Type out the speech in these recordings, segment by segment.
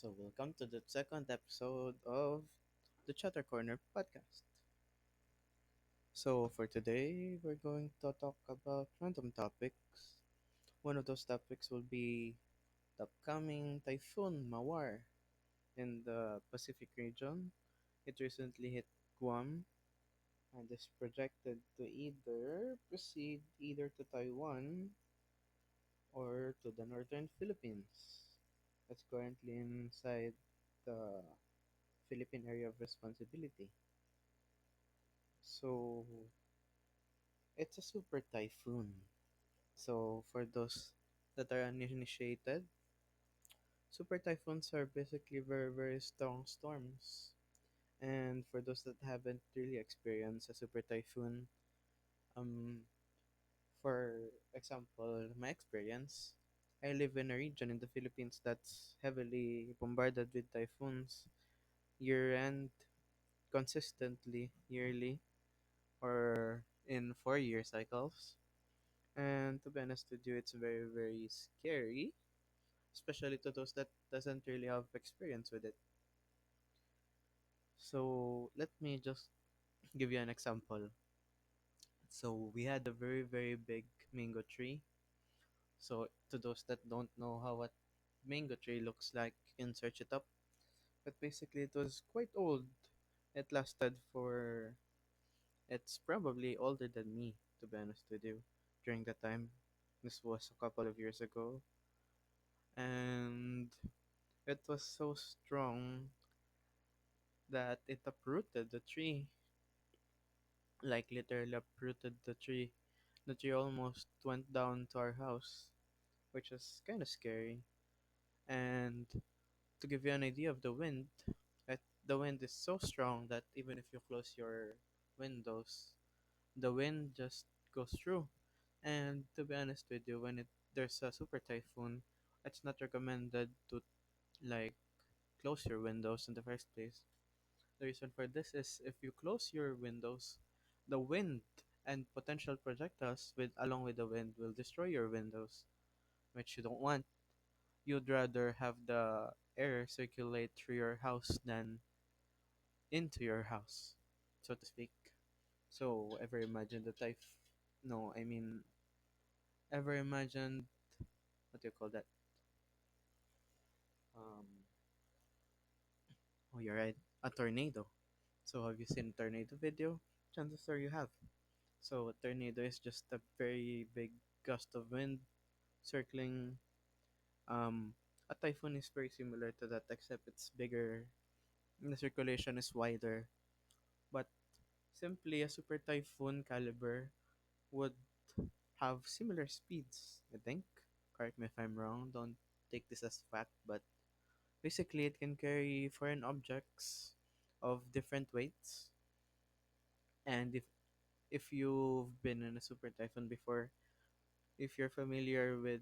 So, welcome to the second episode of the Chatter Corner podcast. So, for today, we're going to talk about random topics. One of those topics will be the upcoming Typhoon Mawar in the Pacific region. It recently hit Guam and is projected to either proceed either to Taiwan or to the northern Philippines. It's currently inside the Philippine area of responsibility. So it's a super typhoon. So for those that are uninitiated, super typhoons are basically very very strong storms. And for those that haven't really experienced a super typhoon, um, for example, my experience, I live in a region in the Philippines that's heavily bombarded with typhoons year end, consistently, yearly, or in 4 year cycles. And to be honest with you, it's very, very scary, especially to those that doesn't really have experience with it. So let me just give you an example. So we had a very, very big mango tree. So to those that don't know how a mango tree looks like, you can search it up. But basically, it was quite old. It lasted for. It's probably older than me, to be honest with you. During that time, this was a couple of years ago, and it was so strong that it uprooted the tree. Like literally uprooted the tree. The tree almost went down to our house, which was kind of scary. And to give you an idea of the wind, the wind is so strong that even if you close your windows, the wind just goes through. And to be honest with you, when there's a super typhoon, it's not recommended to like close your windows in the first place. The reason for this is if you close your windows, the wind and potential projectiles with along with the wind will destroy your windows, which you don't want. You'd rather have the air circulate through your house than into your house, so to speak. So ever imagine the no, I mean ever imagined what do you call that? Um oh, you're right, a tornado. So have you seen a tornado video? Chances are you have. So a tornado is just a very big gust of wind circling. A typhoon is very similar to that, except it's bigger and the circulation is wider. But simply a super typhoon caliber would have similar speeds, I think. Correct me if I'm wrong. Don't take this as fact, but basically it can carry foreign objects of different weights. And if you've been in a super typhoon before, if you're familiar with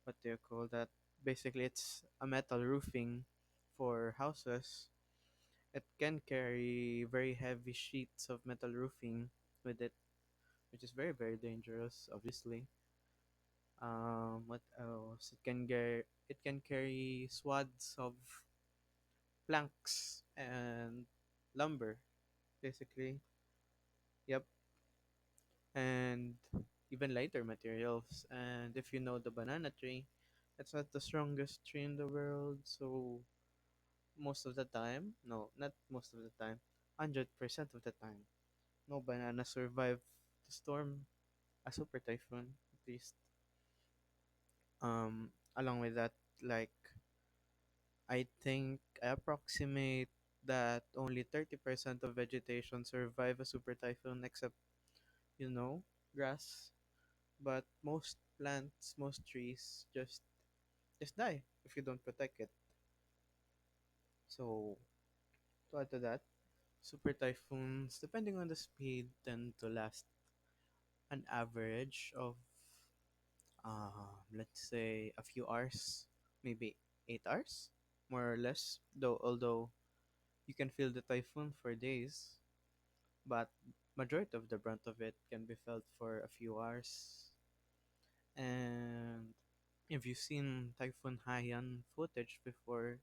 what do you call that? Basically, it's a metal roofing for houses. It can carry very heavy sheets of metal roofing with it, which is very very dangerous. Obviously, what else? It can carry swaths of planks and lumber, basically. Yep, and even lighter materials. And if you know the banana tree, it's not the strongest tree in the world, so most of the time, no, not most of the time, 100% of the time, no banana survive the storm, a super typhoon, at least. Along with that, like, I think I approximate that only 30% of vegetation survive a super typhoon, except, you know, grass. But most plants, most trees just die if you don't protect it. So, to add to that, super typhoons, depending on the speed, tend to last an average of, let's say, a few hours, maybe 8 hours, more or less. Though, although you can feel the typhoon for days, but majority of the brunt of it can be felt for a few hours. And If you've seen Typhoon Haiyan footage before,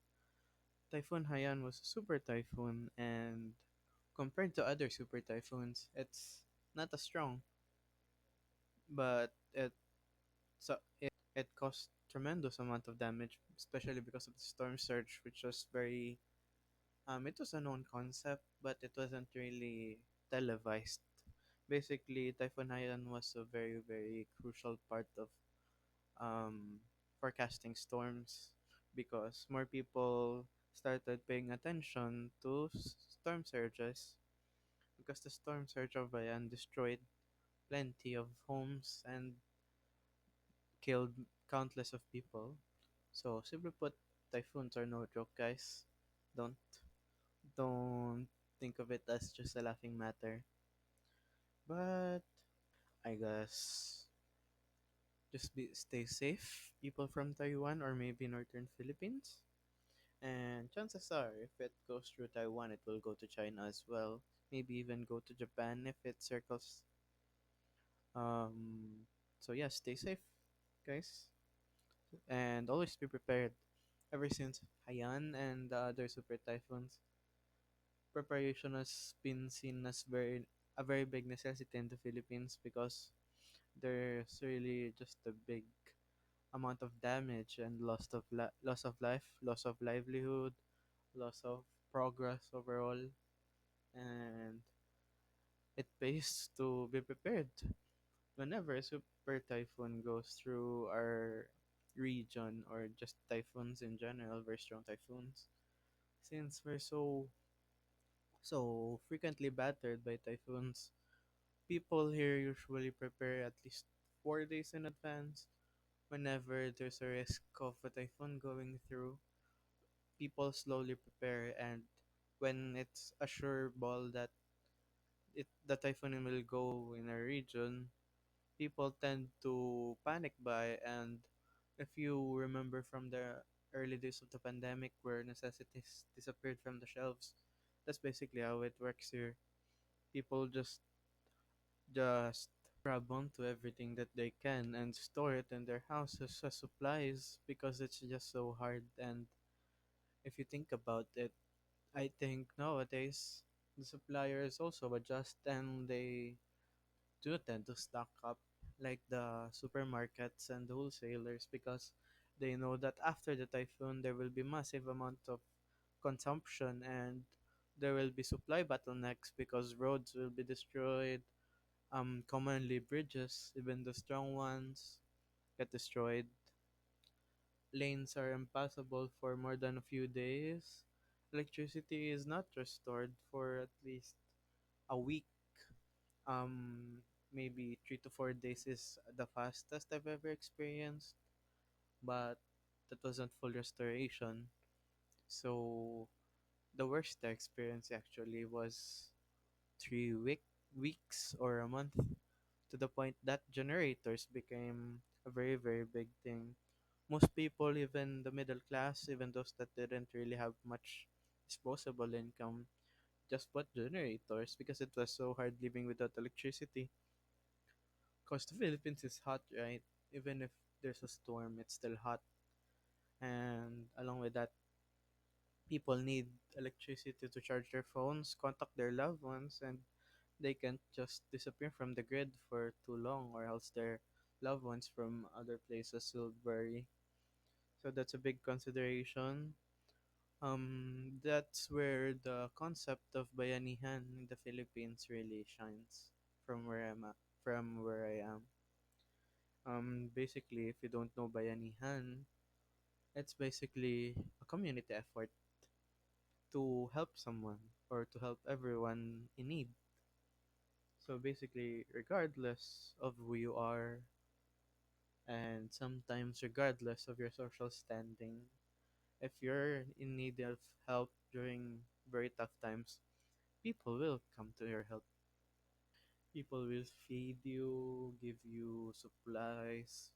Typhoon Haiyan was a super typhoon, and compared to other super typhoons, it's not as strong, but it caused tremendous amount of damage, especially because of the storm surge, which was very it was a known concept, but it wasn't really televised. Basically, Typhoon Haiyan was a very crucial part of um, forecasting storms because more people started paying attention to storm surges because the storm surge of Haiyan destroyed plenty of homes and killed countless of people. So simply put, typhoons are no joke, guys. Don't don't think of it as just a laughing matter. But I guess just stay safe, people from Taiwan or maybe northern Philippines. And chances are, if it goes through Taiwan, it will go to China as well. Maybe even go to Japan if it circles. Um, so yeah, stay safe, guys, and always be prepared. Ever since Haiyan and the other super typhoons, preparation has been seen as a very big necessity in the Philippines because there's really just a big amount of damage and loss of life, loss of livelihood, loss of progress overall, and it pays to be prepared whenever a super typhoon goes through our region or just typhoons in general, very strong typhoons. Since we're so frequently battered by typhoons, people here usually prepare at least 4 days in advance. Whenever there's a risk of a typhoon going through, people slowly prepare, and when it's a sure ball that the typhoon will go in a region, people tend to panic buy. And if you remember from the early days of the pandemic where necessities disappeared from the shelves, that's basically how it works here. People just grab onto everything that they can and store it in their houses as supplies because it's just so hard. And if you think about it, I think nowadays the suppliers also adjust and they do tend to stock up, like the supermarkets and the wholesalers, because they know that after the typhoon there will be massive amount of consumption and there will be supply bottlenecks because roads will be destroyed. Commonly bridges, even the strong ones, get destroyed. Lanes are impassable for more than a few days. Electricity is not restored for at least a week. Maybe 3 to 4 days is the fastest I've ever experienced, but that wasn't full restoration. So the worst I experienced actually was 3 weeks or a month, to the point that generators became a very big thing. Most people, even the middle class, even those that didn't really have much disposable income, just bought generators because it was so hard living without electricity. Because the Philippines is hot, right? Even if there's a storm, it's still hot. And along with that, people need electricity to charge their phones, contact their loved ones, and they can't just disappear from the grid for too long, or else their loved ones from other places will worry. So that's a big consideration. That's where the concept of bayanihan in the Philippines really shines from where I am. Basically, if you don't know bayanihan, it's basically a community effort to help someone or to help everyone in need. So basically, regardless of who you are, and sometimes regardless of your social standing, if you're in need of help during very tough times, people will come to your help. People will feed you, give you supplies,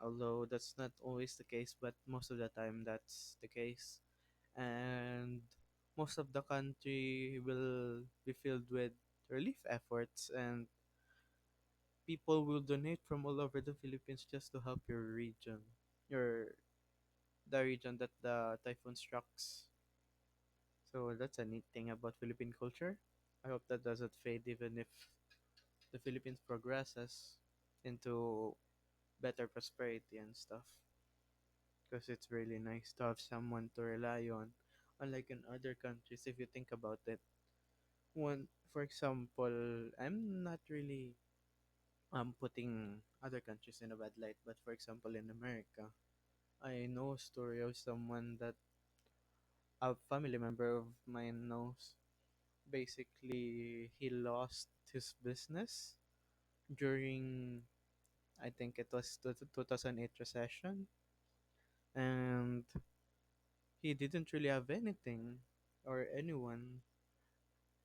although that's not always the case, but most of the time that's the case. And most of the country will be filled with relief efforts, and people will donate from all over the Philippines just to help your region, your the region that the typhoon strikes. So that's a neat thing about Philippine culture. I hope that doesn't fade even if the Philippines progresses into better prosperity and stuff. Because it's really nice to have someone to rely on. Unlike in other countries, if you think about it, one, for example, I'm not really putting other countries in a bad light, but for example, in America, I know a story of someone that a family member of mine knows. Basically, he lost his business during, I think it was the 2008 recession, and he didn't really have anything or anyone.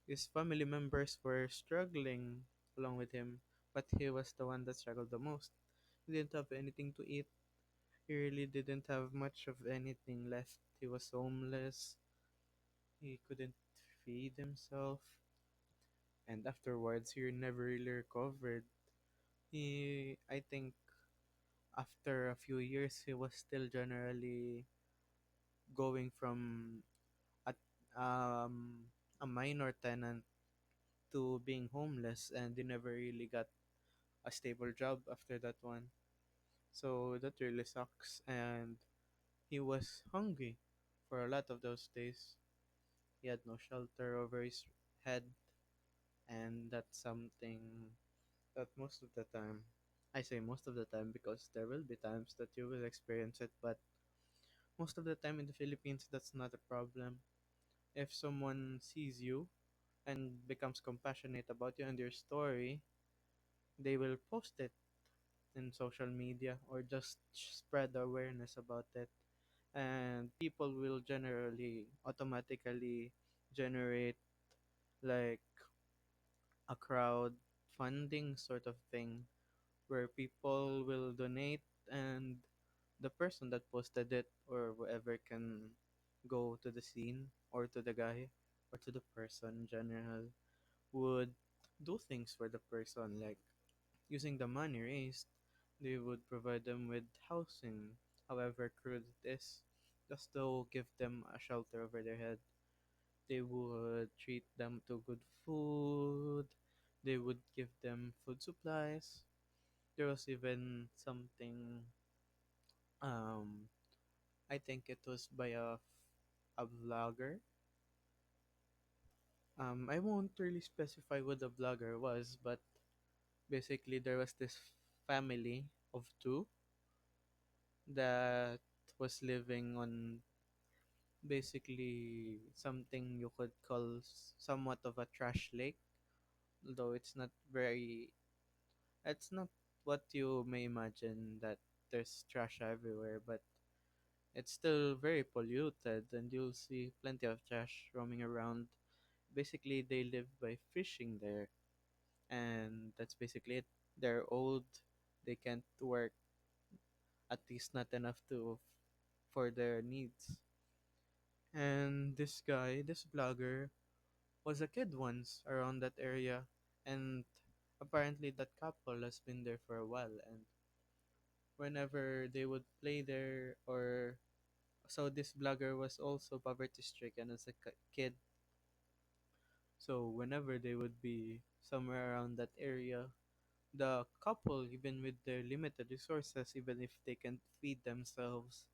His family members were struggling along with him, but he was the one that struggled the most. He didn't have anything to eat. He really didn't have much of anything left. He was homeless. He couldn't feed himself. And afterwards, he never really recovered. I think, after a few years, he was still generally going from a, um, a minor tenant to being homeless, and he never really got a stable job after that one. So that really sucks. And he was hungry for a lot of those days. He had no shelter over his head, and that's something that most of the time, I say most of the time because there will be times that you will experience it, but most of the time in the Philippines, that's not a problem. If someone sees you and becomes compassionate about you and your story, they will post it in social media or just spread awareness about it. And people will generally automatically generate like a crowd funding sort of thing where people will donate, and the person that posted it or whoever can go to the scene or to the guy or to the person in general would do things for the person, like using the money raised, they would provide them with housing, however crude it is, just to give them a shelter over their head. They would treat them to good food. They would give them food supplies. There was even something, um, I think it was by a vlogger. I won't really specify what the vlogger was, but basically there was this family of two that was living on basically something you could call somewhat of a trash lake, although it's not what you may imagine, that there's trash everywhere, but it's still very polluted and you'll see plenty of trash roaming around. Basically, they live by fishing there, and that's basically it. They're old, they can't work, at least not enough to for their needs. And this guy, this blogger, was a kid once around that area, and apparently that couple has been there for a while. And whenever they would play there, or so this blogger was also poverty stricken as a kid. So whenever they would be somewhere around that area, the couple, even with their limited resources, even if they can feed themselves,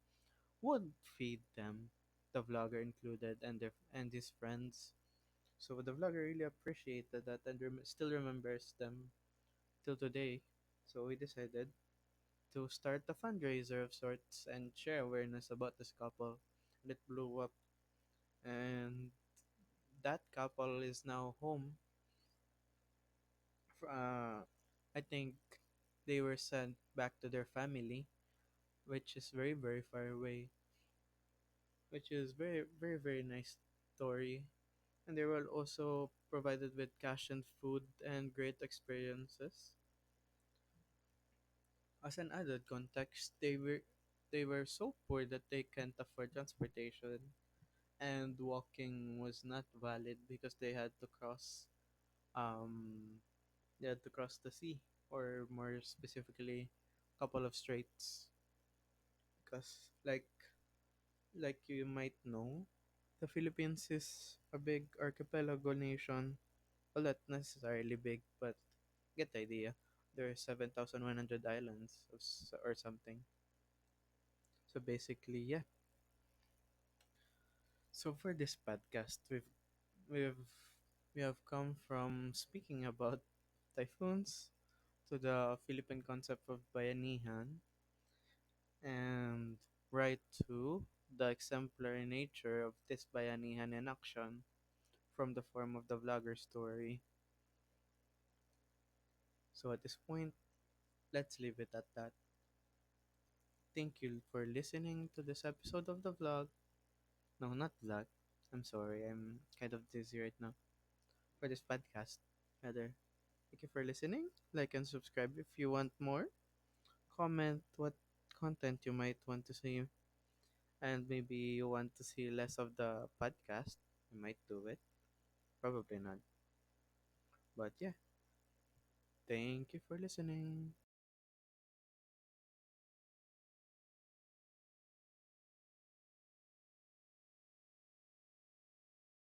would feed them, the vlogger included, and his friends. So the vlogger really appreciated that and still remembers them till today. So we decided to start a fundraiser of sorts and share awareness about this couple. And it blew up, and that couple is now home. I think they were sent back to their family, which is very very far away, which is very very very nice story. And they were also provided with cash and food and great experiences. As an added context, they were so poor that they can't afford transportation, and walking was not valid because um they had to cross the sea. or more specifically, couple of straits. Because like you might know, the Philippines is a big archipelago nation. Well, not necessarily big, but get the idea. There are 7,100 islands or something. So basically, yeah. So for this podcast, we've we have come from speaking about typhoons to the Philippine concept of bayanihan, and right to the exemplary nature of this bayanihan in action from the form of the vlogger story. So at this point, let's leave it at that. Thank you for listening to this episode of the vlog. No, not vlog. I'm sorry, I'm kind of dizzy right now. For this podcast, rather. Thank you for listening. Like and subscribe if you want more. Comment what content you might want to see, and maybe you want to see less of the podcast. You might do it. Probably not. But yeah, thank you for listening.